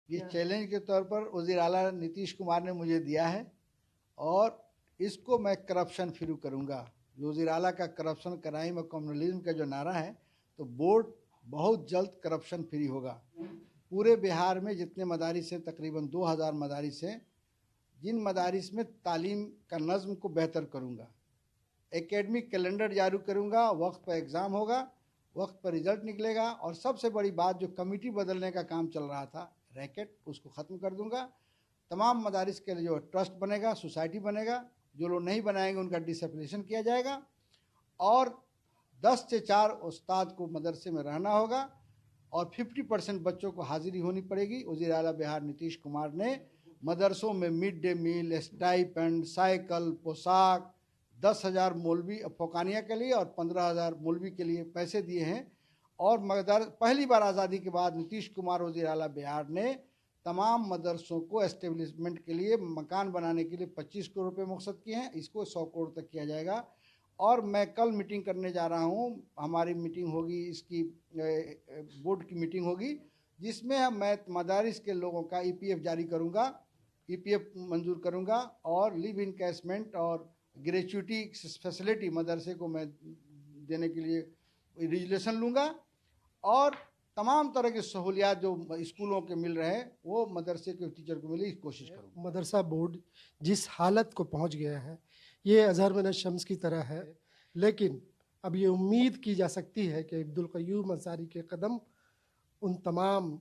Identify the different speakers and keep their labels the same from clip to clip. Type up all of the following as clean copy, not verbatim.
Speaker 1: ये चैलेंज के तौर पर वज़ीर आला नीतीश कुमार ने मुझे दिया है और इसको मैं करप्शन फ्री करूँगा। जो वज़ीर आला का करप्शन, क्राइम और कम्युनलिज्म का जो नारा है, तो बोर्ड बहुत जल्द करप्शन फ्री होगा। पूरे बिहार में जितने मदारिस हैं, तकरीबन 2000 मदारिस हैं, जिन मदारिस में तालीम का नज़्म को बेहतर करूँगा, एकेडमिक कैलेंडर जारी करूँगा, वक्त पर एग्ज़ाम होगा, वक्त पर रिजल्ट निकलेगा और सबसे बड़ी बात जो कमेटी बदलने का काम चल रहा था, रैकेट, उसको ख़त्म कर दूँगा। तमाम मदारिस के लिए जो ट्रस्ट बनेगा, सोसाइटी बनेगा, जो लोग नहीं बनाएंगे उनका डिसएफिलिएशन किया जाएगा और 10 से 4 उस्ताद को मदरसे में रहना होगा और 50% बच्चों को हाजिरी होनी पड़ेगी। वज़ीर आला बिहार नीतीश कुमार ने मदरसों में mid day meal, stipend, cycle, पोशाक, 10,000 मौलवी फ़ौकानिया के लिए और 15,000 मौलवी के लिए पैसे दिए हैं। और पहली बार आज़ादी के बाद नीतीश कुमार वज़ीर आला बिहार ने तमाम मदरसों को एस्टेब्लिशमेंट के लिए, मकान बनाने के लिए 25 करोड़ रुपये मुख्तत किए हैं। इसको 100 करोड़ तक किया जाएगा। और मैं कल मीटिंग करने जा रहा हूँ, हमारी मीटिंग होगी, इसकी बोर्ड की मीटिंग होगी, जिसमें मैं मदारिस के लोगों का EPF जारी करूँगा, EPF मंजूर करूँगा और लिव इनकैशमेंट और ग्रेचुइटी फैसिलिटी मदरसे को मैं देने के लिए रेजुलेशन लूँगा और तमाम तरह की सहूलियात जो स्कूलों के मिल रहे हैं वो मदरसे के टीचर को मिले, इस कोशिश करूँगा।
Speaker 2: मदरसा बोर्ड जिस हालत को पहुंच गया है, ये अजहर मिन शम्स की तरह है, लेकिन अब ये उम्मीद की जा सकती है कि अब्दुल क़य्यूम अंसारी के कदम उन तमाम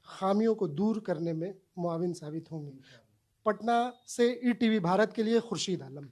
Speaker 2: खामियों को दूर करने में मुआविन साबित होंगे। पटना से ETV भारत के लिए खुर्शीद आलम।